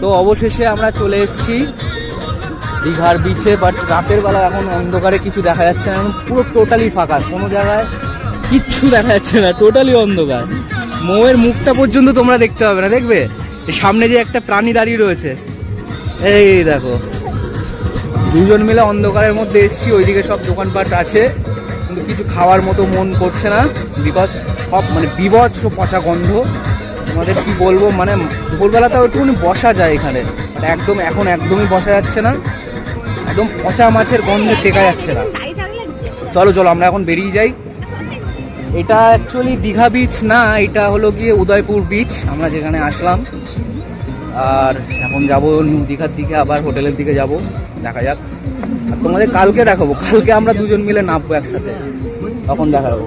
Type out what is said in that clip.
তো অবশেষে আমরা চলে এসেছি দীঘার বিচে, বাট রাতের বেলা এখন অন্ধকারে কিছু দেখা যাচ্ছে না, এখন পুরো টোটালি ফাঁকা, কোনো জায়গায় কিচ্ছু দেখা যাচ্ছে না, টোটালি অন্ধকার। মৌয়ের মুখটা পর্যন্ত তোমরা দেখতে পাবে না, দেখবে সামনে যে একটা প্রাণী দাঁড়িয়ে রয়েছে, এই দেখো। দুজন মিলে অন্ধকারের মধ্যে এসেছি, ওইদিকে সব দোকানপাট আছে কিন্তু কিছু খাওয়ার মতো মন করছে না, বিকজ সব মানে বিভৎস পচা গন্ধ। তোমাদের কি বলবো, মানে দুপুরবেলাতেও একটুখানি বসা যায় এখানে, মানে একদম এখন একদমই বসা যাচ্ছে না, একদম পচা মাছের গন্ধে টেকা যাচ্ছে না। চলো চলো আমরা এখন বেরিয়ে যাই। এটা অ্যাকচুয়ালি দীঘা বিচ না, এটা হলো গিয়ে উদয়পুর বিচ, আমরা যেখানে আসলাম। আর এখন যাবো নিউ দীঘার দিকে, আবার হোটেলের দিকে যাব, দেখা যাক। আর তোমাদের কালকে দেখাবো, কালকে আমরা দুজন মিলে নামবো একসাথে, তখন দেখা যাবো।